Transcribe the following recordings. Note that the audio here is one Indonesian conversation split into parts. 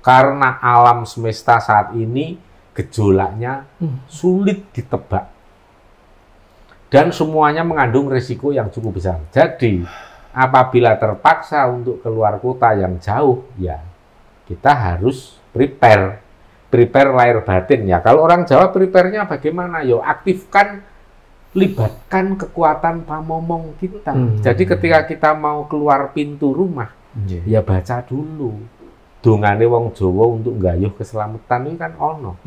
Karena alam semesta saat ini gejolaknya sulit ditebak. Dan semuanya mengandung risiko yang cukup besar. Jadi, apabila terpaksa untuk keluar kota yang jauh, ya kita harus prepare lahir batin ya. Kalau orang Jawa prepare-nya bagaimana? Yo aktifkan, libatkan kekuatan pamomong kita. Jadi ketika kita mau keluar pintu rumah, ya baca dulu. Dongane wong Jawa untuk nggayuh keselamatan ini kan ono.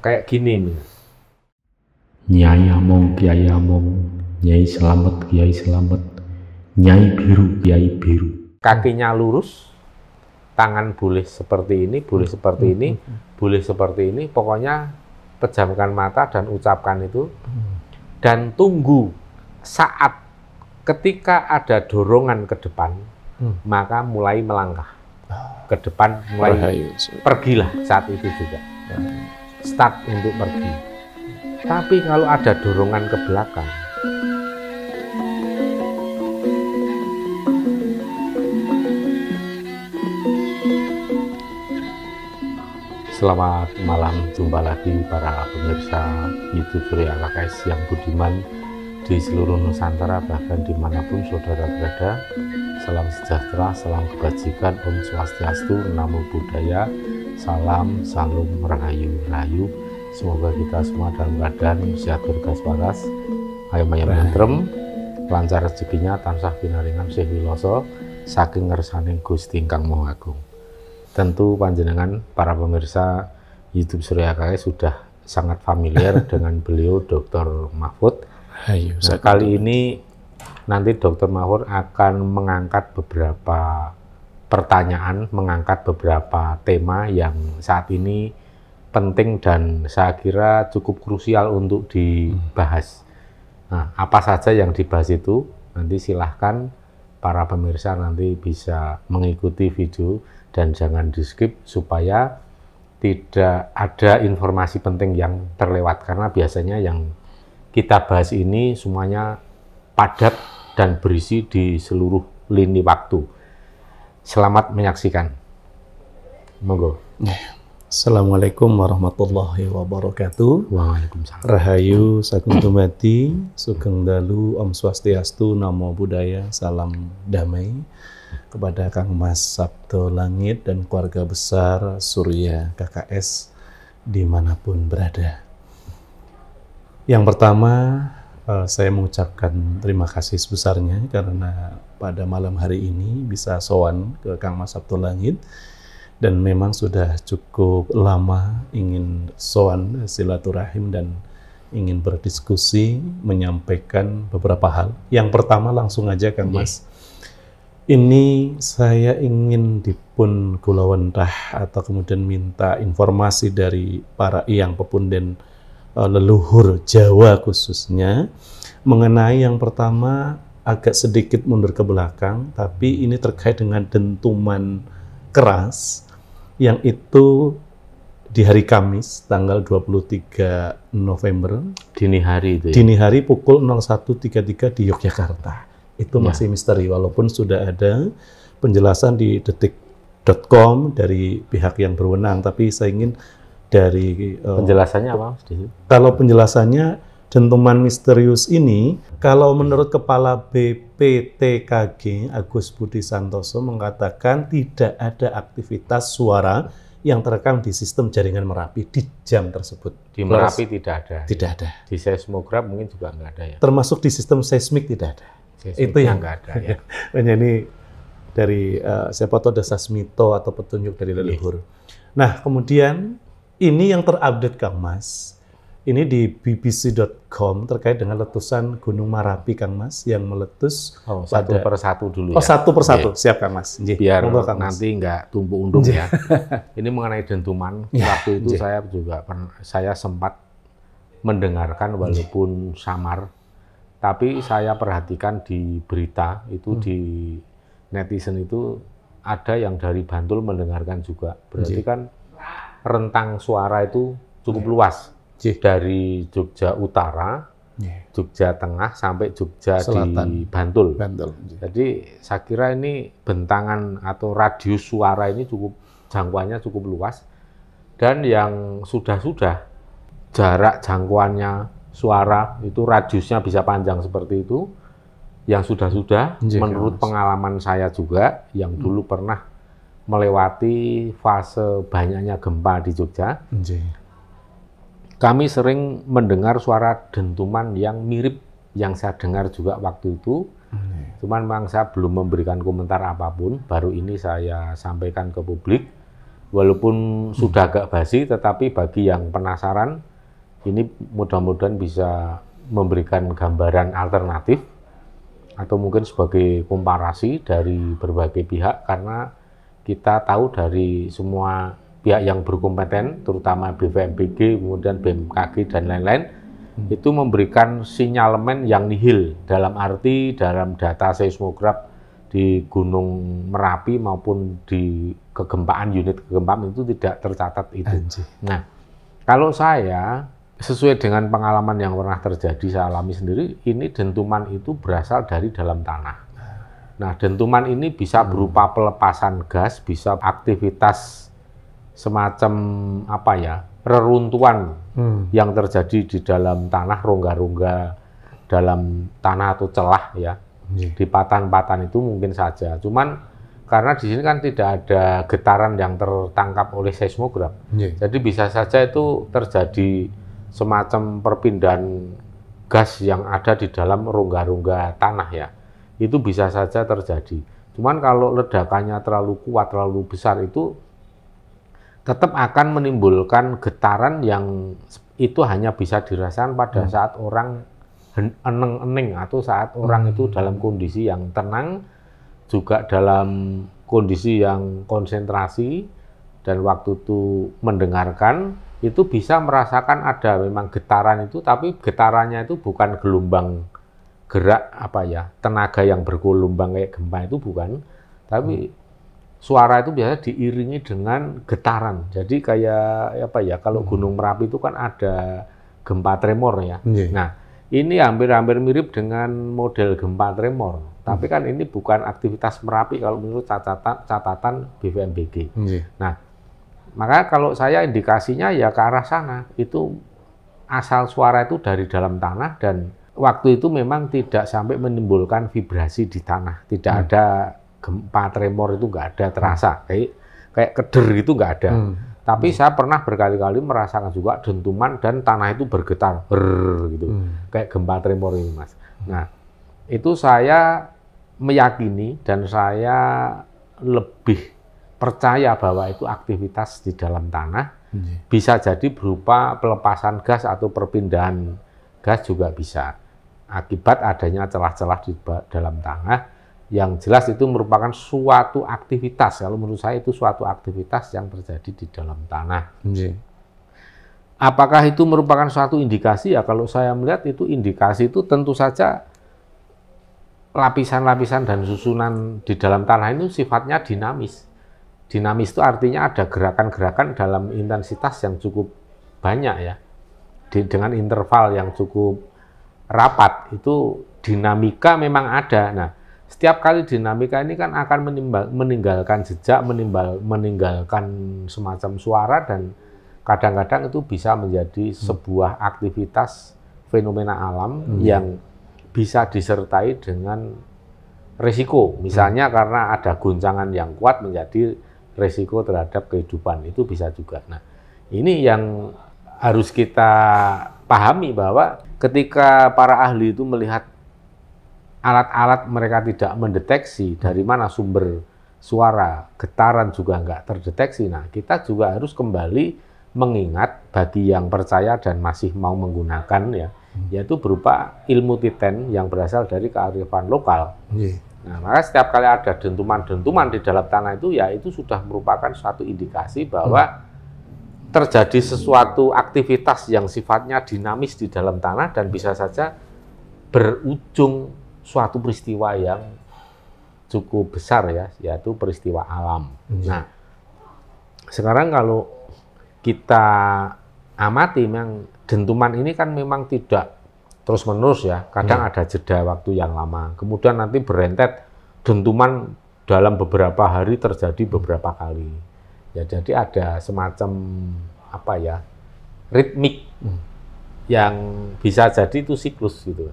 Kayak gini nih. Nyai Among, Kiai Among, Nyai Selamet, Kiai Selamet, Nyai Biru, Kiai Biru. Kakinya lurus, tangan boleh seperti ini, boleh seperti ini, boleh seperti ini. Pokoknya pejamkan mata dan ucapkan itu. Dan tunggu saat ketika ada dorongan ke depan, maka mulai melangkah ke depan, mulai pergilah saat itu juga. Start untuk pergi. Tapi kalau ada dorongan ke belakang, selamat malam, jumpa lagi para pemirsa YouTube Surya KKS yang budiman di seluruh Nusantara, bahkan dimanapun saudara berada. Salam sejahtera, salam kebajikan, Om Swastiastu, Namo Buddhaya, salam, salam, rahayu, rahayu. Semoga kita semua dalam keadaan sehat berkas waras, ayam tentrem, lancar rezekinya, tansah pinaringan Syekh Wiloso, saking ngersaning Gusti Ingkang Maha Agung. Tentu panjenengan para pemirsa YouTube Surya KKS sudah sangat familiar dengan beliau Dr. Mahfud. Nah, kali ini nanti Dr. Mahfud akan mengangkat beberapa pertanyaan, mengangkat beberapa tema yang saat ini penting dan saya kira cukup krusial untuk dibahas. Nah, apa saja yang dibahas itu, nanti silahkan para pemirsa nanti bisa mengikuti video dan jangan di-skip supaya tidak ada informasi penting yang terlewat. Karena biasanya yang kita bahas ini semuanya padat dan berisi di seluruh lini waktu. Selamat menyaksikan. Monggo. Assalamualaikum warahmatullahi wabarakatuh. Waalaikumsalam. Rahayu Sagung Dumadi, Sugeng Dalu, Om Swastiastu, Namo Buddhaya, salam damai kepada Kang Mas Sabto Langit dan keluarga besar Surya KKS dimanapun berada. Yang pertama, saya mengucapkan terima kasih sebesarnya karena pada malam hari ini bisa sowan ke Kang Mas Sabto Langit. Dan memang sudah cukup lama ingin sowan silaturahim dan ingin berdiskusi, menyampaikan beberapa hal. Yang pertama langsung aja Kang Mas, ini saya ingin dipun kulawentah atau kemudian minta informasi dari para iyang pepunden leluhur Jawa khususnya, mengenai yang pertama agak sedikit mundur ke belakang, tapi ini terkait dengan dentuman keras yang itu di hari Kamis tanggal 23 November dini hari itu ya? Dini hari pukul 01.33 di Yogyakarta. Itu masih misteri walaupun sudah ada penjelasan di detik.com dari pihak yang berwenang, tapi saya ingin dari penjelasannya apa? Kalau penjelasannya dentuman misterius ini, kalau menurut Kepala BPTKG Agus Budi Santoso mengatakan tidak ada aktivitas suara yang terekam di sistem jaringan Merapi di jam tersebut. Di Merapi tidak ada. Tidak ada. Di seismograf mungkin juga nggak ada ya. Termasuk di sistem seismik tidak ada. Itu yang nggak ada ya. Ini dari siapa tahu ada sasmito atau petunjuk dari leluhur. Nah, kemudian ini yang terupdate Kang Mas. Ini di bbc.com terkait dengan letusan Gunung Merapi, Kang Mas, yang meletus satu persatu dulu ya. Oh, satu persatu. Siap, Kang Mas. Biar nanti nggak tumpuk undung ya. Ini mengenai dentuman. Waktu itu saya sempat mendengarkan walaupun samar, tapi saya perhatikan di berita itu di netizen itu ada yang dari Bantul mendengarkan juga. Berarti kan rentang suara itu cukup luas. Dari Jogja Utara Jogja Tengah sampai Jogja Selatan. di Bantul. Bantul. Jadi saya kira ini bentangan atau radius suara ini jangkauannya cukup luas. Dan yang sudah jarak jangkauannya suara itu radiusnya bisa panjang seperti itu. Yang sudah menurut pengalaman saya juga yang dulu pernah melewati fase banyaknya gempa di Jogja. Kami sering mendengar suara dentuman yang mirip yang saya dengar juga waktu itu. Cuman memang saya belum memberikan komentar apapun. Baru ini saya sampaikan ke publik. Walaupun sudah agak basi, tetapi bagi yang penasaran, ini mudah-mudahan bisa memberikan gambaran alternatif atau mungkin sebagai komparasi dari berbagai pihak, karena kita tahu dari semua pihak yang berkompeten, terutama BVMBG, kemudian BMKG dan lain-lain, itu memberikan sinyalemen yang nihil, dalam arti dalam data seismograf di Gunung Merapi maupun di unit kegempaan itu tidak tercatat itu. Nah, kalau saya sesuai dengan pengalaman yang pernah terjadi saya alami sendiri, ini dentuman itu berasal dari dalam tanah. Nah, dentuman ini bisa berupa pelepasan gas, bisa aktivitas semacam reruntuhan yang terjadi di dalam tanah, rongga-rongga dalam tanah atau celah ya. Di patan-patan itu mungkin saja. Cuman karena di sini kan tidak ada getaran yang tertangkap oleh seismograf. Jadi bisa saja itu terjadi semacam perpindahan gas yang ada di dalam rongga-rongga tanah ya. Itu bisa saja terjadi. Cuman kalau ledakannya terlalu kuat, terlalu besar, itu tetap akan menimbulkan getaran yang itu hanya bisa dirasakan pada saat orang eneng-eneng atau saat orang itu dalam kondisi yang tenang, juga dalam kondisi yang konsentrasi, dan waktu itu mendengarkan, itu bisa merasakan ada memang getaran itu, tapi getarannya itu bukan gelombang gerak tenaga yang bergelombang kayak gempa itu bukan, tapi suara itu biasanya diiringi dengan getaran. Jadi kayak kalau Gunung Merapi itu kan ada gempa tremor ya. Nah, ini hampir-hampir mirip dengan model gempa tremor. Tapi kan ini bukan aktivitas Merapi kalau menurut catatan BVMBG. Nah, maka kalau saya indikasinya ya ke arah sana. Itu asal suara itu dari dalam tanah, dan waktu itu memang tidak sampai menimbulkan vibrasi di tanah. Tidak ada gempa tremor, itu nggak ada terasa. Kayak keder itu nggak ada. Tapi saya pernah berkali-kali merasakan juga dentuman dan tanah itu bergetar, gitu, kayak gempa tremor ini, Mas. Nah, itu saya meyakini dan saya lebih percaya bahwa itu aktivitas di dalam tanah, bisa jadi berupa pelepasan gas atau perpindahan gas juga bisa, akibat adanya celah-celah di dalam tanah. Yang jelas itu merupakan suatu aktivitas, kalau menurut saya itu suatu aktivitas yang terjadi di dalam tanah. Apakah itu merupakan suatu indikasi? Ya kalau saya melihat itu indikasi itu tentu saja lapisan-lapisan dan susunan di dalam tanah itu sifatnya dinamis. Dinamis itu artinya ada gerakan-gerakan dalam intensitas yang cukup banyak ya, dengan interval yang cukup rapat, itu dinamika memang ada. Nah, setiap kali dinamika ini kan akan meninggalkan jejak, meninggalkan semacam suara, dan kadang-kadang itu bisa menjadi sebuah aktivitas fenomena alam yang bisa disertai dengan resiko. Misalnya karena ada guncangan yang kuat menjadi resiko terhadap kehidupan, itu bisa juga. Nah, ini yang harus kita pahami, bahwa ketika para ahli itu melihat alat-alat mereka tidak mendeteksi dari mana sumber suara, getaran juga nggak terdeteksi. Nah, kita juga harus kembali mengingat bagi yang percaya dan masih mau menggunakan ya, yaitu berupa ilmu titen yang berasal dari kearifan lokal. Nah, maka setiap kali ada dentuman-dentuman di dalam tanah itu, ya itu sudah merupakan suatu indikasi bahwa terjadi sesuatu aktivitas yang sifatnya dinamis di dalam tanah dan bisa saja berujung suatu peristiwa yang cukup besar ya, yaitu peristiwa alam. Nah, sekarang kalau kita amati, memang dentuman ini kan memang tidak terus-menerus ya, kadang ada jeda waktu yang lama. Kemudian nanti berentet dentuman dalam beberapa hari terjadi beberapa kali. Ya, jadi ada semacam apa ya, ritmik yang bisa jadi itu siklus gitu.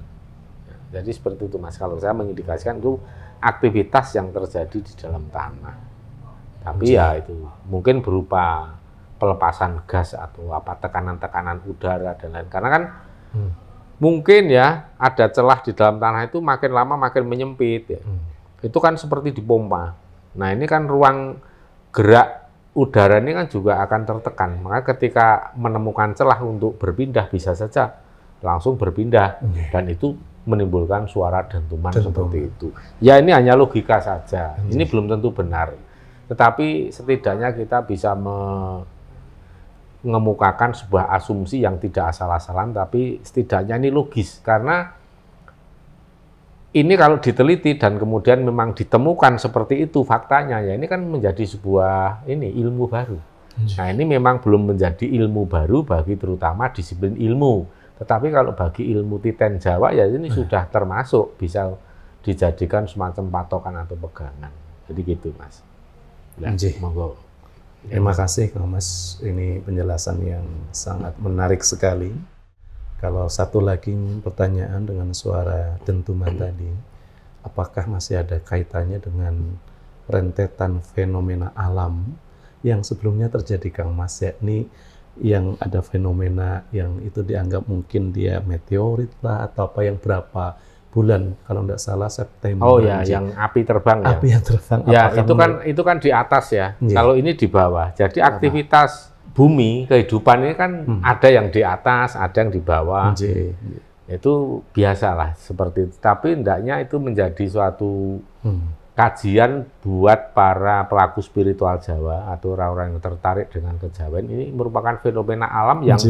Jadi seperti itu Mas, kalau saya mengindikasikan itu aktivitas yang terjadi di dalam tanah. Tapi ya itu mungkin berupa pelepasan gas atau apa, tekanan-tekanan udara dan lain. Karena kan mungkin ya ada celah di dalam tanah itu makin lama makin menyempit ya. Itu kan seperti dipompa. Nah ini kan ruang gerak udara ini kan juga akan tertekan. Maka ketika menemukan celah untuk berpindah bisa saja langsung berpindah dan itu menimbulkan suara dentuman seperti itu. Ya ini hanya logika saja. Ini belum tentu benar. Tetapi setidaknya kita bisa mengemukakan sebuah asumsi yang tidak asal-asalan, tapi setidaknya ini logis. Karena ini kalau diteliti dan kemudian memang ditemukan seperti itu faktanya, ya ini kan menjadi sebuah ilmu baru. Nah ini memang belum menjadi ilmu baru bagi terutama disiplin ilmu. Tetapi kalau bagi ilmu titen Jawa ya ini sudah termasuk bisa dijadikan semacam patokan atau pegangan. Jadi gitu Mas. Nah, monggo. Terima kasih Kang Mas, ini penjelasan yang sangat menarik sekali. Kalau satu lagi pertanyaan dengan suara dentuman tadi, apakah masih ada kaitannya dengan rentetan fenomena alam yang sebelumnya terjadi Kang Mas, yakni yang ada fenomena yang itu dianggap mungkin dia meteorit lah atau apa yang berapa bulan kalau tidak salah September. Oh ya, yang api terbang ya. Api yang terbang. Ya, itu kan di atas ya. Kalau ini di bawah. Jadi aktivitas bumi, kehidupan ini kan ada yang di atas, ada yang di bawah. Itu biasalah seperti itu. Tapi hendaknya itu menjadi suatu kajian buat para pelaku spiritual Jawa atau orang-orang yang tertarik dengan kejawen. Ini merupakan fenomena alam yang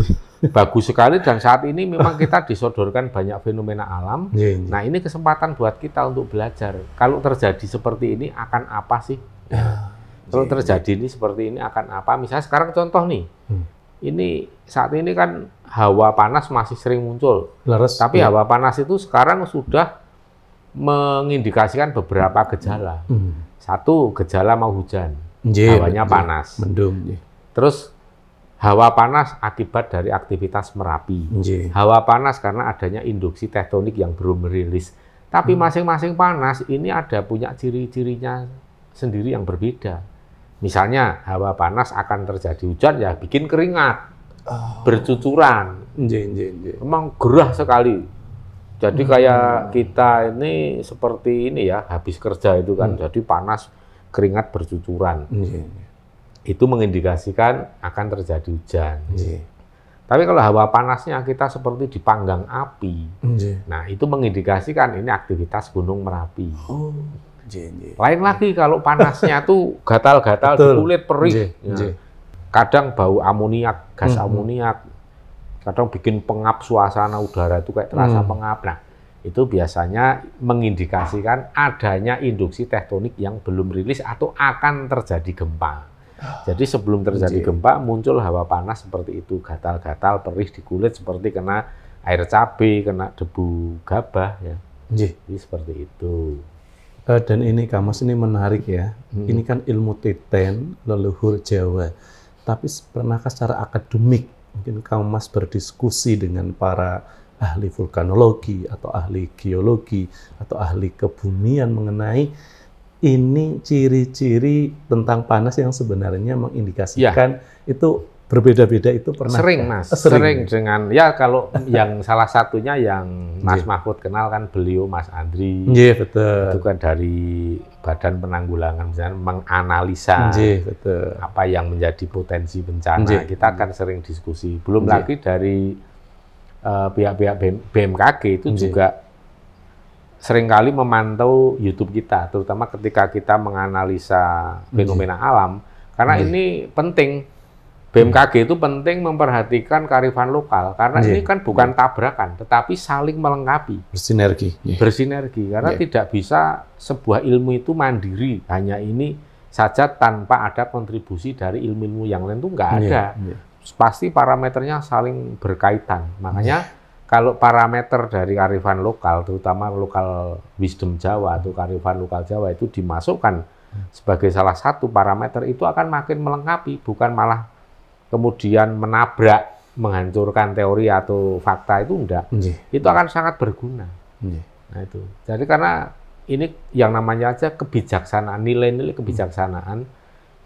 bagus sekali dan saat ini memang kita disodorkan banyak fenomena alam. Nah ini kesempatan buat kita untuk belajar. Kalau terjadi seperti ini akan apa sih? Kalau terjadi ini seperti ini akan apa? Misalnya sekarang contoh nih, ini saat ini kan hawa panas masih sering muncul. Tapi hawa panas itu sekarang sudah mengindikasikan beberapa gejala. Satu, gejala mau hujan, hawanya panas. Mendung. Terus hawa panas akibat dari aktivitas Merapi. Hawa panas karena adanya induksi tektonik yang belum merilis. Tapi masing-masing panas ini ada punya ciri-cirinya sendiri yang berbeda. Misalnya hawa panas akan terjadi hujan ya bikin keringat, bercucuran, memang gerah sekali. Jadi kayak kita ini seperti ini ya, habis kerja itu kan, jadi panas, keringat bercucuran. Itu mengindikasikan akan terjadi hujan. Tapi kalau hawa panasnya kita seperti dipanggang api, nah itu mengindikasikan ini aktivitas Gunung Merapi. Lain lagi kalau panasnya tuh gatal-gatal di kulit, perih. Kadang bau amoniak, gas amoniak. Kadang bikin pengap suasana udara itu kayak terasa pengap. Nah, itu biasanya mengindikasikan adanya induksi tektonik yang belum rilis atau akan terjadi gempa. Jadi sebelum terjadi gempa muncul hawa panas seperti itu, gatal-gatal, perih di kulit seperti kena air cabai, kena debu gabah ya. Jadi seperti itu. Dan ini Kang Mas, ini menarik ya. Ini kan ilmu titen leluhur Jawa. Tapi pernahkah secara akademik mungkin Kang Mas berdiskusi dengan para ahli vulkanologi atau ahli geologi atau ahli kebumian mengenai ini ciri-ciri tentang panas yang sebenarnya mengindikasikan itu berbeda-beda, itu pernah? Sering Mas, sering dengan ya kalau yang salah satunya yang Mas Mahfud kenal kan beliau Mas Andri. Betul. Itu kan dari Badan Penanggulangan Bencana menganalisa apa yang menjadi potensi bencana. Kita akan sering diskusi. Belum lagi dari pihak-pihak BMKG itu juga seringkali memantau YouTube kita, terutama ketika kita menganalisa fenomena alam. Karena ini penting. BMKG itu penting memperhatikan kearifan lokal, karena ini kan bukan tabrakan, tetapi saling melengkapi. Bersinergi. Bersinergi, karena tidak bisa sebuah ilmu itu mandiri, hanya ini saja tanpa ada kontribusi dari ilmu-ilmu yang lain itu nggak ada. Pasti parameternya saling berkaitan. Makanya kalau parameter dari kearifan lokal, terutama lokal wisdom Jawa atau kearifan lokal Jawa itu dimasukkan sebagai salah satu parameter, itu akan makin melengkapi, bukan malah kemudian menabrak, menghancurkan teori atau fakta, itu enggak. Itu akan sangat berguna. Nah itu. Jadi karena ini yang namanya aja kebijaksanaan, nilai-nilai kebijaksanaan,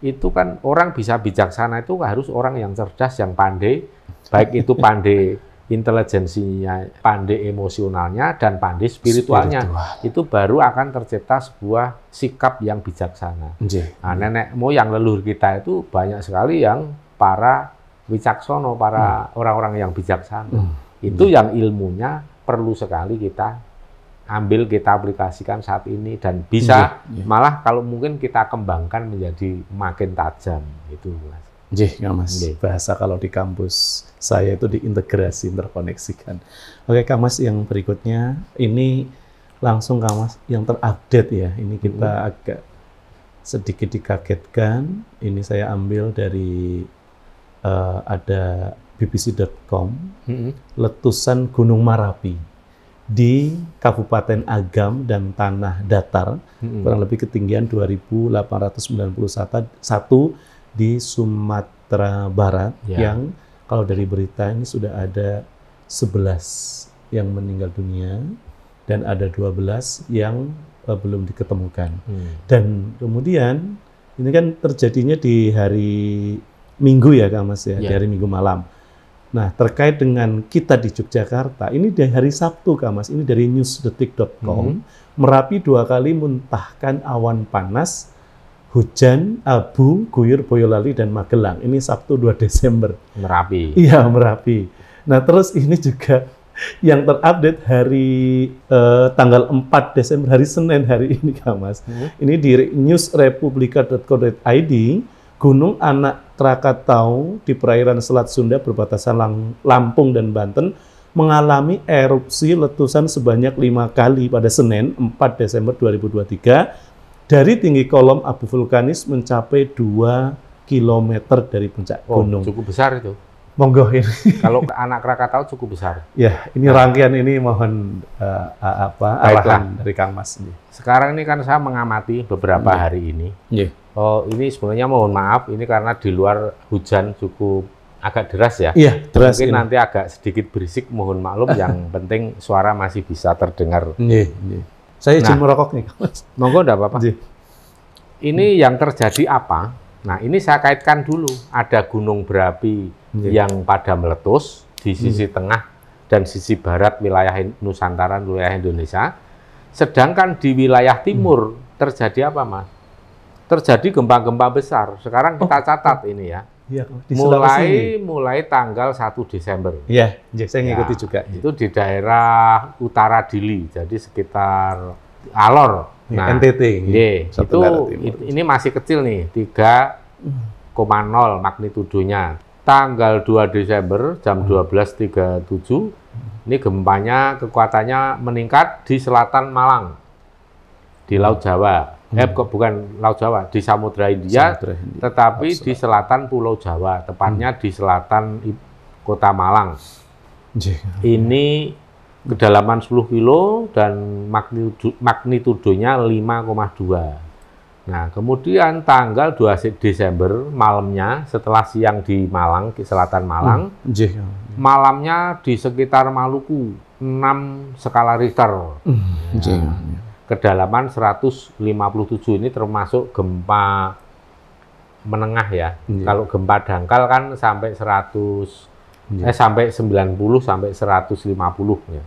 itu kan orang bisa bijaksana itu harus orang yang cerdas, yang pandai, baik itu pandai intelijensinya, pandai emosionalnya, dan pandai spiritualnya. Itu baru akan tercipta sebuah sikap yang bijaksana. Nah, nenek moyang leluhur kita itu banyak sekali yang para wicaksono, para orang-orang yang bijaksana. Itu yang ilmunya perlu sekali kita ambil, kita aplikasikan saat ini, dan bisa malah kalau mungkin kita kembangkan menjadi makin tajam. Itu, Mas. Kang Mas. Bahasa kalau di kampus saya itu diintegrasi, interkoneksikan. Oke, Kang Mas, yang berikutnya ini langsung Kang Mas yang terupdate ya. Ini kita agak sedikit dikagetkan. Ini saya ambil dari ada bbc.com, letusan Gunung Merapi di Kabupaten Agam dan Tanah Datar, kurang lebih ketinggian 2.891 di Sumatera Barat, yang kalau dari berita ini sudah ada 11 yang meninggal dunia dan ada 12 yang belum diketemukan. Dan kemudian ini kan terjadinya di hari Minggu ya Kang Mas ya, di hari Minggu malam. Nah, terkait dengan kita di Yogyakarta, ini dari hari Sabtu Kang Mas, ini dari newsdetik.com, Merapi 2 kali muntahkan awan panas, hujan, abu, guyur Boyolali dan Magelang. Ini Sabtu 2 Desember. Merapi. Iya, Merapi. Nah, terus ini juga yang terupdate hari tanggal 4 Desember, hari Senin hari ini, Kang Mas. Ini di newsrepublika.co.id, Gunung Anak Krakatau di perairan Selat Sunda berbatasan Lampung dan Banten mengalami erupsi letusan sebanyak 5 kali pada Senin 4 Desember 2023. Dari tinggi kolom abu vulkanis mencapai 2 km dari puncak gunung. Cukup besar itu. Monggo ini. Kalau Anak Krakatau cukup besar. Ya, ini rangkaian ini mohon arahan dari Kang Mas. Sekarang ini kan saya mengamati beberapa hari ini. Oh, ini sebenarnya mohon maaf, ini karena di luar hujan cukup agak deras ya. Iya, deras. Mungkin nanti agak sedikit berisik, mohon maklum. Yang penting suara masih bisa terdengar. Saya izin merokok nih, Mas. Monggo, enggak apa-apa. Ini yang terjadi apa? Nah, ini saya kaitkan dulu. Ada gunung berapi yang pada meletus di sisi tengah dan sisi barat wilayah Nusantara, wilayah Indonesia. Sedangkan di wilayah timur terjadi apa, Mas? Terjadi gempa-gempa besar. Sekarang kita catat ini ya. Mulai tanggal 1 Desember. Iya, saya ngikuti juga. Itu di daerah utara Dili, jadi sekitar Alor. Nah, NTT. Itu ini masih kecil nih, 3,0 magnitudonya. Tanggal 2 Desember jam 12.37, ini gempanya kekuatannya meningkat di selatan Malang, di Laut Jawa. Bukan Laut Jawa, di Samudra India, tetapi di selatan Pulau Jawa, tepatnya di selatan Kota Malang. Ini kedalaman 10 kilo dan magnitudonya 5,2. Nah, kemudian tanggal 2 Desember malamnya, setelah siang di Malang, di selatan Malang, malamnya di sekitar Maluku, 6 skala Richter. Kedalaman 157, ini termasuk gempa menengah ya. Kalau gempa dangkal kan sampai 90 sampai 150 ya.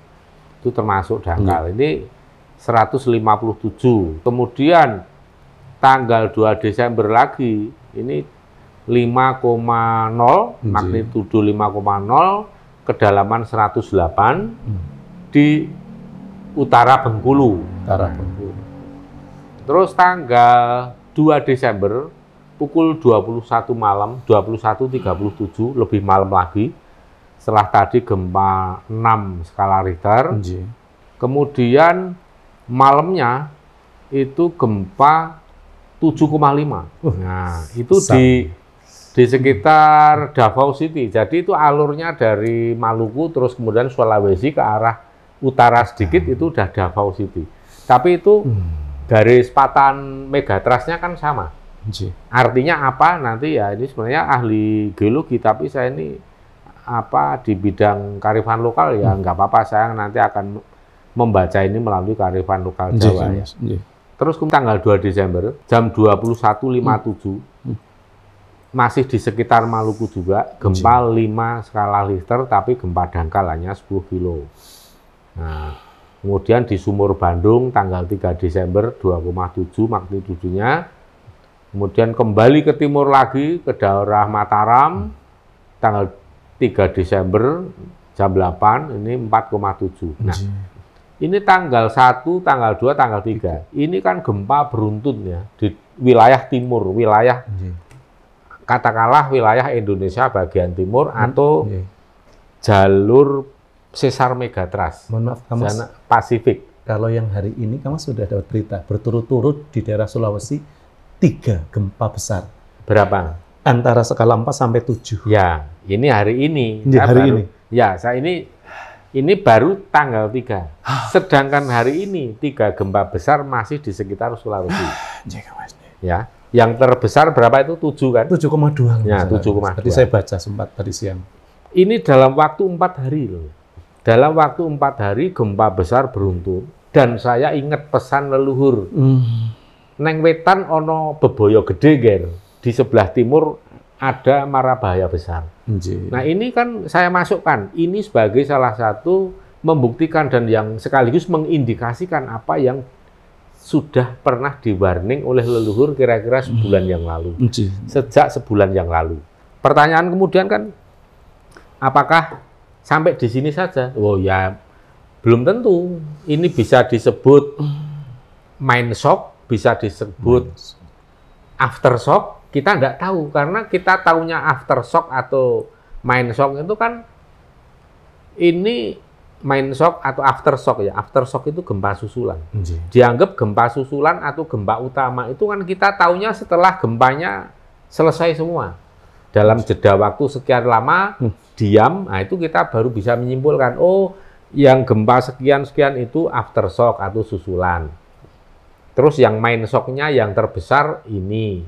Itu termasuk dangkal. Ini 157. Kemudian tanggal 2 Desember lagi ini 5,0, magnitudo 5,0, kedalaman 108 di utara Bengkulu. Terus tanggal 2 Desember pukul 21 malam, 21.37, lebih malam lagi, setelah tadi gempa 6 skala Richter. Kemudian malamnya itu gempa 7,5. Nah, itu di sekitar Davao City. Jadi itu alurnya dari Maluku terus kemudian Sulawesi ke arah utara sedikit itu udah Davao City. Tapi itu garis patahan megatrasnya kan sama. Artinya apa? Nanti ya ini sebenarnya ahli geologi, tapi saya ini apa di bidang kearifan lokal ya nggak apa-apa, saya nanti akan membaca ini melalui kearifan lokal Jawa ya. Terus tanggal 2 Desember jam 21.57 masih di sekitar Maluku juga, gempa 5 skala Richter tapi gempa dangkal hanya 10 kilo. Nah, kemudian di Sumur Bandung tanggal 3 Desember 2,7 magnitudenya. Kemudian kembali ke timur lagi ke daerah Mataram tanggal 3 Desember jam 8 ini 4,7. Nah, ini tanggal 1, tanggal 2, tanggal 3. Ini kan gempa beruntun ya di wilayah timur, wilayah katakanlah wilayah Indonesia bagian timur atau jalur sesar megatrust. Mohon maaf, Kamas, Pasifik. kalau yang hari ini Kamas sudah dapat berita berturut-turut di daerah Sulawesi 3 gempa besar. Berapa? Antara skala 4 sampai 7. Ya, ini hari ini. Ya, hari ini. Ya, saya ini baru tanggal 3. Sedangkan hari ini 3 gempa besar masih di sekitar Sulawesi. Ya, yang terbesar berapa itu 7 kan? 7,2. Ya, 7,2. Tadi saya baca sempat tadi siang. Ini dalam waktu 4 hari loh. Dalam waktu 4 hari gempa besar beruntun dan saya ingat pesan leluhur. Neng wetan ono bebaya gede ger. Di sebelah timur ada mara bahaya besar. Nah ini kan saya masukkan, ini sebagai salah satu membuktikan dan yang sekaligus mengindikasikan apa yang sudah pernah di-warning oleh leluhur kira-kira sebulan yang lalu. Sejak sebulan yang lalu. Pertanyaan kemudian kan, apakah sampai di sini saja? Oh ya, belum tentu. Ini bisa disebut main shock, bisa disebut aftershock, kita nggak tahu karena kita taunya aftershock atau main shock itu kan ini main shock atau aftershock ya. Aftershock itu gempa susulan. Dianggap gempa susulan atau gempa utama itu kan kita taunya setelah gempanya selesai semua. Dalam jeda waktu sekian lama diam, nah itu kita baru bisa menyimpulkan oh yang gempa sekian-sekian itu aftershock atau susulan. Terus yang main shock-nya yang terbesar ini,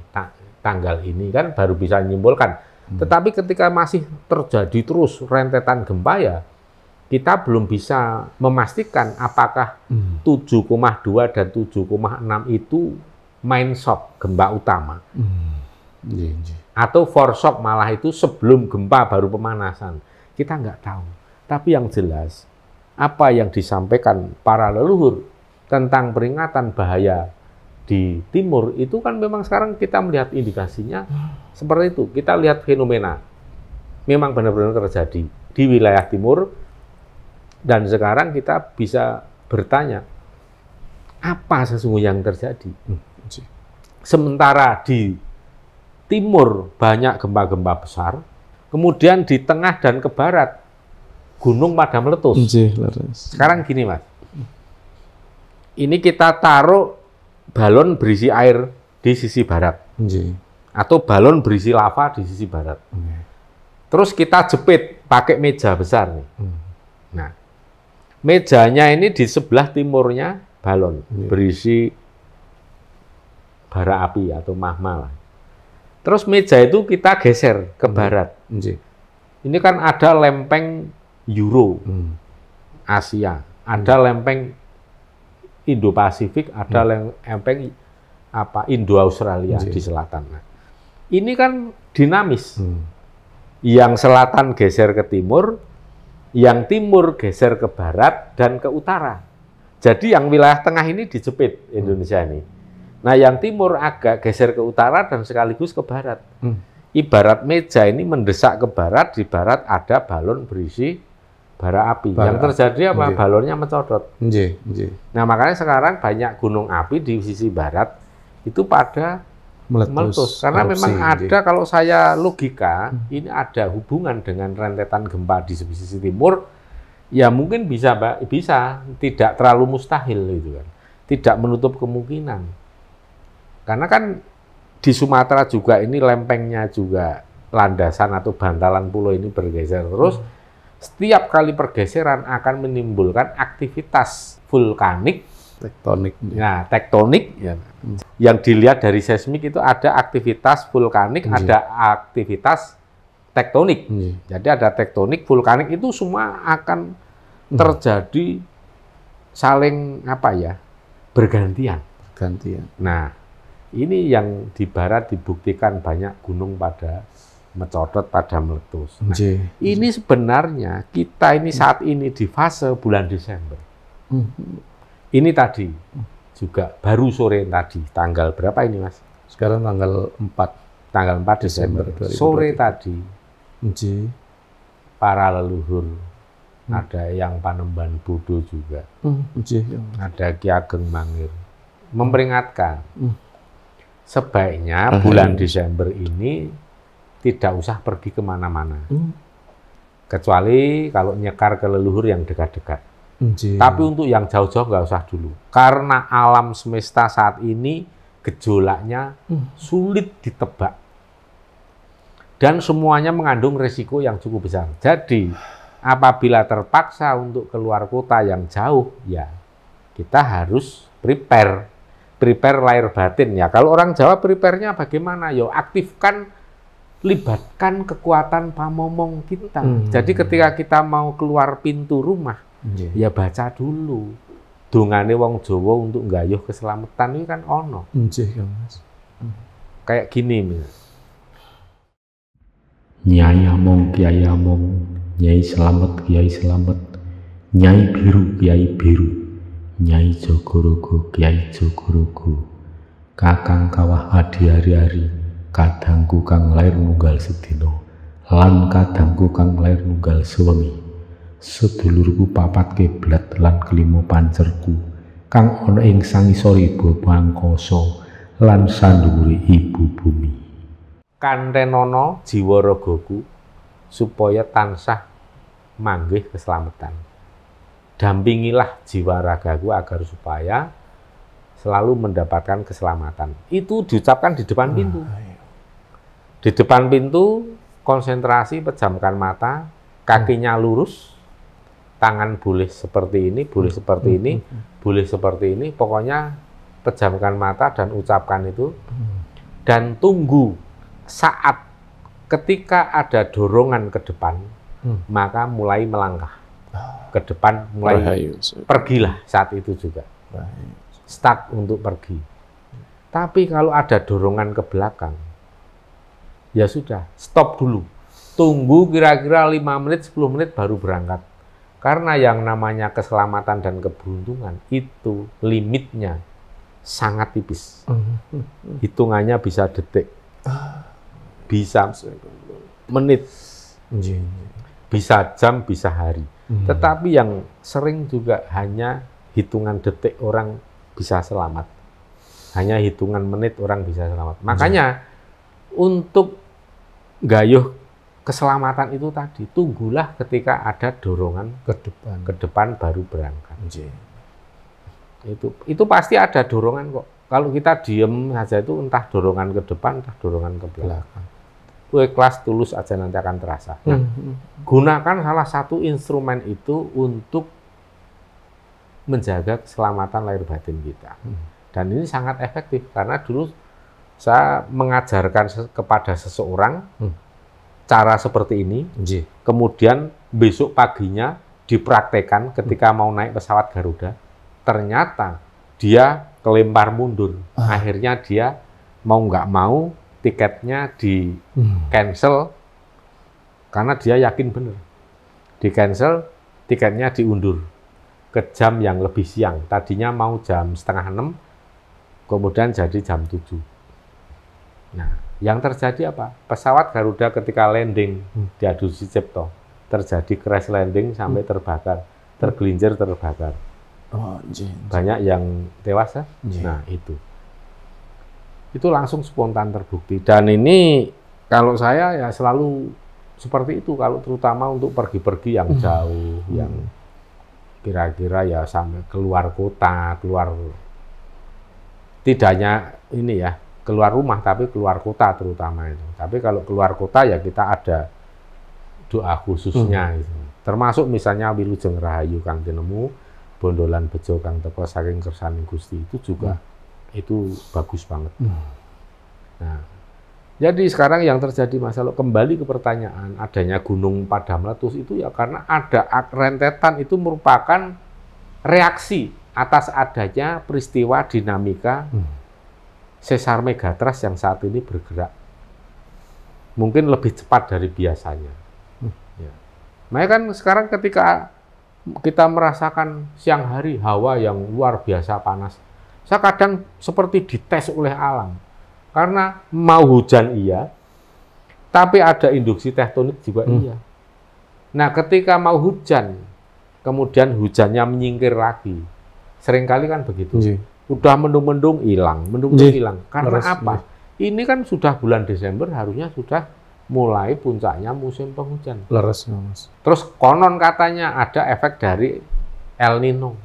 tanggal ini kan baru bisa menyimpulkan. Tetapi ketika masih terjadi terus rentetan gempa ya, kita belum bisa memastikan apakah 7,2 dan 7,6 itu main shock, gempa utama. Atau foreshock malah itu sebelum gempa baru pemanasan. Kita nggak tahu. Tapi yang jelas, apa yang disampaikan para leluhur tentang peringatan bahaya di timur itu kan memang sekarang kita melihat indikasinya seperti itu. Kita lihat fenomena memang benar-benar terjadi di wilayah timur dan sekarang kita bisa bertanya apa sesungguhnya yang terjadi. Sementara di timur banyak gempa-gempa besar, kemudian di tengah dan ke barat gunung pada meletus. Sekarang gini Mas, ini kita taruh balon berisi air di sisi barat, atau balon berisi lava di sisi barat. Terus kita jepit pakai meja besar nih. Nah, mejanya ini di sebelah timurnya balon berisi bara api atau magma lah. Terus meja itu kita geser ke barat. Ini kan ada lempeng Euro, Asia, ada lempeng Indo-Pasifik, ada lempeng Indo-Australia di selatan. Nah, ini kan dinamis. Yang selatan geser ke timur, yang timur geser ke barat dan ke utara. Jadi yang wilayah tengah ini dijepit Indonesia ini. Nah, yang timur agak geser ke utara dan sekaligus ke barat. Ibarat meja ini mendesak ke barat, di barat ada balon berisi bara api. Yang terjadi apa? Balonnya mencodot. Nah, makanya sekarang banyak gunung api di sisi barat itu pada meletus. Karena memang ada, kalau saya logika, ini ada hubungan dengan rentetan gempa di sisi timur. Ya mungkin bisa, Mbak, bisa. Tidak terlalu mustahil gitu kan. Tidak menutup kemungkinan. Karena kan di Sumatera juga ini lempengnya juga landasan atau bantalan pulau ini bergeser terus, setiap kali pergeseran akan menimbulkan aktivitas vulkanik, tektonik. nah tektonik ya. Yang dilihat dari seismik itu ada aktivitas vulkanik, ada aktivitas tektonik. Jadi ada tektonik, vulkanik itu semua akan terjadi saling apa ya, bergantian. Nah, ini yang di barat dibuktikan banyak gunung pada mencodot, pada meletus. Nah, ini sebenarnya kita ini saat ini di fase bulan Desember. Ini tadi juga baru sore tadi, tanggal berapa ini Mas? Sekarang tanggal 4. Tanggal 4 Desember. Sore tadi, para leluhur, ada yang Panembahan Bodo juga, ada Ki Ageng Mangir, memperingatkan sebaiknya bulan Desember ini tidak usah pergi kemana-mana, kecuali kalau nyekar ke leluhur yang dekat-dekat. Tapi untuk yang jauh-jauh nggak usah dulu, karena alam semesta saat ini gejolaknya sulit ditebak dan semuanya mengandung resiko yang cukup besar. Jadi apabila terpaksa untuk keluar kota yang jauh, ya kita harus prepare lahir batin ya. Kalau orang Jawa prepare-nya bagaimana? Yo aktifkan, libatkan kekuatan pamomong kita. Jadi ketika kita mau keluar pintu rumah, ya baca dulu dongane wong Jawa untuk nggayuh keselamatan ini kan ono. Kayak gini nih. Nyai Among Kiai Among, Nyai Selamet Kiai Selamet, Nyai Biru Kiai Biru, Nyai Jogorogo Kiai Jogorogo, Kakang Kawah Adi Hari-hari, kadangku kang lair nunggal sedina, lan kadangku kang lair nunggal sewengi, sedulurku papat kiblat lan kelima pancerku, kang ana ing sangisori baba angkasa lan sandhuwure ibu bumi. Kantenono jiwa ragaku supaya tansah manggih keselamatan. Dampingilah jiwa ragaku agar supaya selalu mendapatkan keselamatan. Itu diucapkan di depan pintu. Di depan pintu konsentrasi, pejamkan mata, kakinya lurus, tangan boleh seperti ini, boleh seperti ini, boleh seperti ini. Pokoknya pejamkan mata dan ucapkan itu. Dan tunggu saat ketika ada dorongan ke depan, maka mulai melangkah ke depan, mulai pergilah saat itu juga. Start untuk pergi. Tapi kalau ada dorongan ke belakang, ya sudah, stop dulu. Tunggu kira-kira 5 menit, 10 menit baru berangkat. Karena yang namanya keselamatan dan keberuntungan itu limitnya sangat tipis. Hitungannya bisa detik, bisa menit, bisa jam, bisa hari. Tetapi yang sering juga hanya hitungan detik orang bisa selamat. Hanya hitungan menit orang bisa selamat. Makanya untuk gayuh keselamatan itu tadi, tunggulah ketika ada dorongan ke depan baru berangkat. Itu pasti ada dorongan kok. Kalau kita diem saja itu entah dorongan ke depan, entah dorongan ke belakang. Ikhlas tulus aja nanti akan terasa. Nah, gunakan salah satu instrumen itu untuk menjaga keselamatan lahir batin kita. Dan ini sangat efektif karena dulu saya mengajarkan kepada seseorang cara seperti ini, kemudian besok paginya dipraktekkan ketika mau naik pesawat Garuda, ternyata dia kelempar mundur. Akhirnya dia mau nggak mau tiketnya di cancel karena dia yakin benar. Di cancel, tiketnya diundur ke jam yang lebih siang. Tadinya mau jam 5:30, kemudian jadi jam 7. Nah, yang terjadi apa? Pesawat Garuda ketika landing di Adi Sucipto terjadi crash landing sampai terbakar, tergelincir terbakar. Banyak yang tewas ya? Nah, itu langsung spontan terbukti. Dan ini kalau saya ya selalu seperti itu, kalau terutama untuk pergi-pergi yang jauh, yang kira-kira ya sampai keluar kota, tidak hanya ini ya, keluar rumah, tapi keluar kota terutama itu. Tapi kalau keluar kota ya kita ada doa khususnya. Gitu. Termasuk misalnya Wilujeng Rahayu Kang Tinemu, Bondolan Bejo Kang Teko saking kersaning Gusti itu juga itu bagus banget. Nah, jadi sekarang yang terjadi masalah, kembali ke pertanyaan adanya gunung pada meletus itu ya karena ada rentetan, itu merupakan reaksi atas adanya peristiwa dinamika sesar megatrust yang saat ini bergerak mungkin lebih cepat dari biasanya. Ya. Makanya kan sekarang ketika kita merasakan siang hari hawa yang luar biasa panas, saya kadang seperti dites oleh alam. Karena mau hujan iya, tapi ada induksi tektonik juga iya. Nah, ketika mau hujan, kemudian hujannya menyingkir lagi. Seringkali kan begitu. Udah mendung-mendung hilang, mendung-mendung hilang. Karena apa? Ini kan sudah bulan Desember, harusnya sudah mulai puncaknya musim penghujan. Leres, Mas. Terus konon katanya ada efek dari El Nino.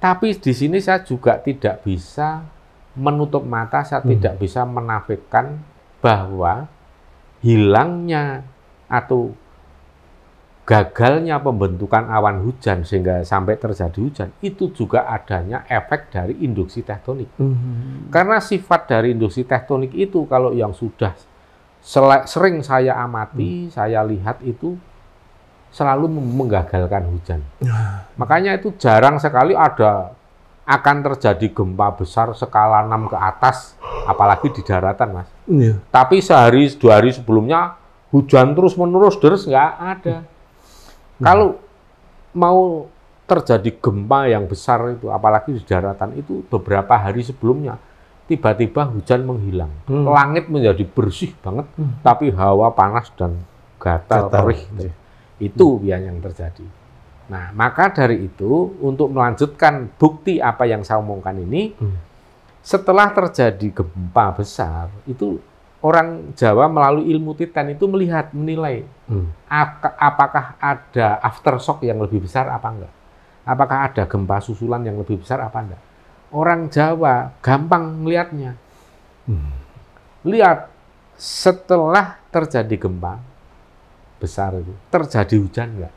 Tapi di sini saya juga tidak bisa menutup mata, saya tidak bisa menafikan bahwa hilangnya atau gagalnya pembentukan awan hujan sehingga sampai terjadi hujan, itu juga adanya efek dari induksi tektonik. Karena sifat dari induksi tektonik itu kalau yang sudah sering saya amati, saya lihat itu selalu menggagalkan hujan. Makanya itu jarang sekali akan terjadi gempa besar skala 6 ke atas, apalagi di daratan, Mas. Tapi sehari, 2 hari sebelumnya hujan terus-menerus, deres nggak ada. Kalau mau terjadi gempa yang besar itu, apalagi di daratan itu beberapa hari sebelumnya, tiba-tiba hujan menghilang. Langit menjadi bersih banget, tapi hawa panas dan gatal, perih. Itu yang terjadi. Nah, maka dari itu, untuk melanjutkan bukti apa yang saya omongkan ini, setelah terjadi gempa besar, itu orang Jawa melalui ilmu Titan itu menilai apakah ada aftershock yang lebih besar apa enggak. Apakah ada gempa susulan yang lebih besar apa enggak. Orang Jawa gampang melihatnya. Lihat, setelah terjadi gempa besar itu, terjadi hujan enggak?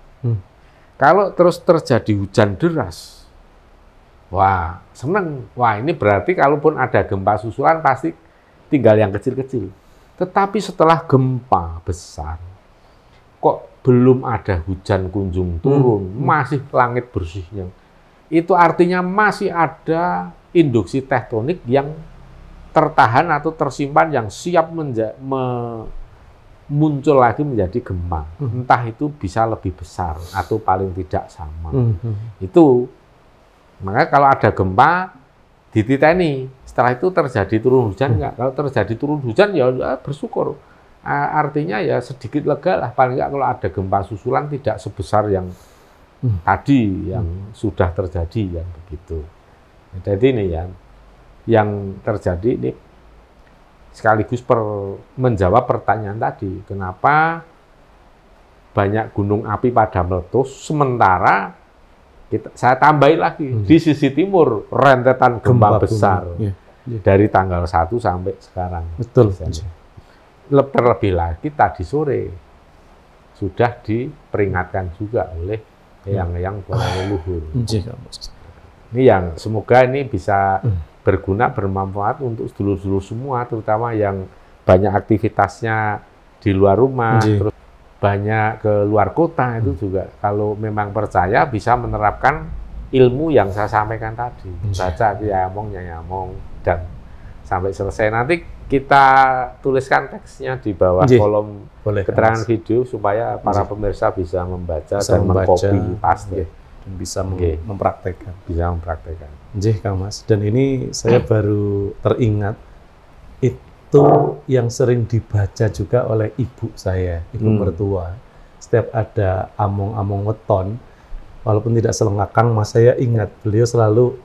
Kalau terus terjadi hujan deras, wah seneng. Wah ini berarti kalaupun ada gempa susulan pasti tinggal yang kecil-kecil. Tetapi setelah gempa besar, kok belum ada hujan kunjung turun, masih langit bersihnya. Itu artinya masih ada induksi tektonik yang tertahan atau tersimpan yang siap muncul lagi menjadi gempa. Entah itu bisa lebih besar atau paling tidak sama. Itu makanya kalau ada gempa dititeni, setelah itu terjadi turun hujan enggak? Kalau terjadi turun hujan ya bersyukur. Artinya ya sedikit lega lah, paling enggak kalau ada gempa susulan tidak sebesar yang tadi yang sudah terjadi, yang begitu. Jadi ini yang terjadi ini sekaligus menjawab pertanyaan tadi, kenapa banyak gunung api pada meletus, sementara saya tambahin lagi, di sisi timur rentetan gempa besar dari tanggal 1 sampai sekarang. Betul. Terlebih lagi tadi sore sudah diperingatkan juga oleh yang para leluhur. Ini yang semoga ini bisa berguna, bermanfaat untuk sedulur-sedulur semua, terutama yang banyak aktivitasnya di luar rumah, terus banyak ke luar kota, itu juga kalau memang percaya bisa menerapkan ilmu yang saya sampaikan tadi. Baca Kyai Among, dan sampai selesai. Nanti kita tuliskan teksnya di bawah kolom keterangan video supaya para pemirsa bisa membaca dan mengcopy paste. Dan bisa mempraktekkan. Bisa mempraktekkan. Kang Mas. Dan ini saya baru teringat itu yang sering dibaca juga oleh ibu saya, ibu mertua. Setiap ada among-among weton, walaupun tidak selengkang, Mas, saya ingat beliau selalu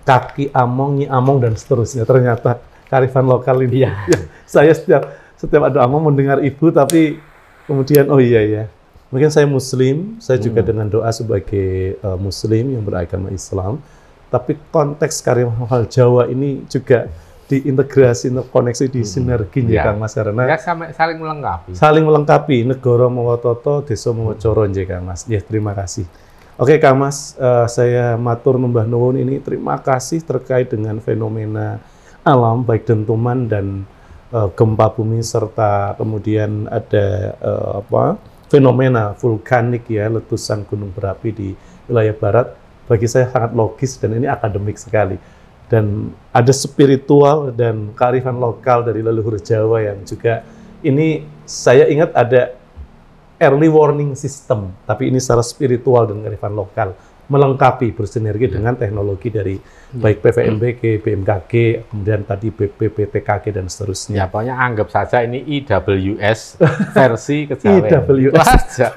kaki among, nyi among dan seterusnya. Ternyata kearifan lokal ini. Saya setiap ada among mendengar ibu, tapi kemudian oh iya. Mungkin saya Muslim, saya juga dengan doa sebagai Muslim yang beragama Islam, tapi konteks kearifan lokal Jawa ini juga diintegrasi, koneksi, di sinergi ya Kang Mas karena ya saling melengkapi. Saling melengkapi, negara mawa tata, desa mawa cara nggih Kang Mas. Ya, terima kasih. Oke Kang Mas, saya matur numbah nuwun ini terima kasih terkait dengan fenomena alam baik dentuman dan gempa bumi serta kemudian ada fenomena vulkanik ya, letusan gunung berapi di wilayah barat. Bagi saya sangat logis dan ini akademik sekali. Dan ada spiritual dan kearifan lokal dari leluhur Jawa yang juga ini saya ingat ada early warning system, tapi ini secara spiritual dan kearifan lokal melengkapi bersinergi dengan teknologi dari baik PVMBG, BMKG, kemudian tadi BPPTKG dan seterusnya. Ya, pokoknya anggap saja ini IWS versi kejawen. IWS aja.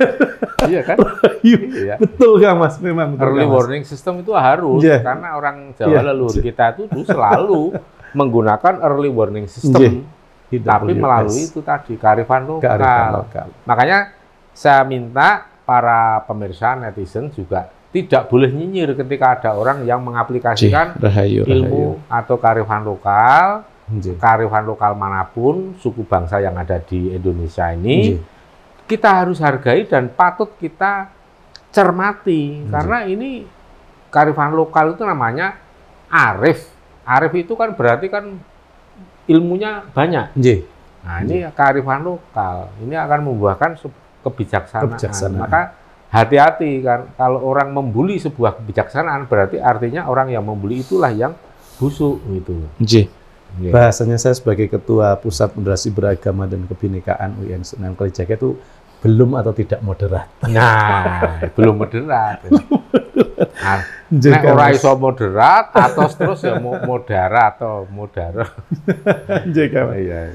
Iya kan? Iya. Betul Kang Mas, memang betul, early Mas. warning system itu harus karena orang Jawa leluhur kita itu selalu menggunakan early warning system. Tapi melalui itu tadi kearifan lokal. Makanya saya minta para pemirsa netizen juga tidak boleh nyinyir ketika ada orang yang mengaplikasikan ilmu atau kearifan lokal manapun suku bangsa yang ada di Indonesia ini. Kita harus hargai dan patut kita cermati karena ini kearifan lokal itu namanya arif. Arif itu kan berarti kan ilmunya banyak. Nah, ini kearifan lokal. Ini akan membuahkan kebijaksanaan. Maka hati-hati kan kalau orang membuli sebuah kebijaksanaan berarti artinya orang yang membuli itulah yang busuk gitu. Bahasanya saya sebagai Ketua Pusat Moderasi Beragama dan Kebinekaan UIN Sunan Kalijaga itu belum atau tidak moderat. Nah, belum moderat. Nah, orang iso moderat atau terus ya moderat atau moderat. Iya.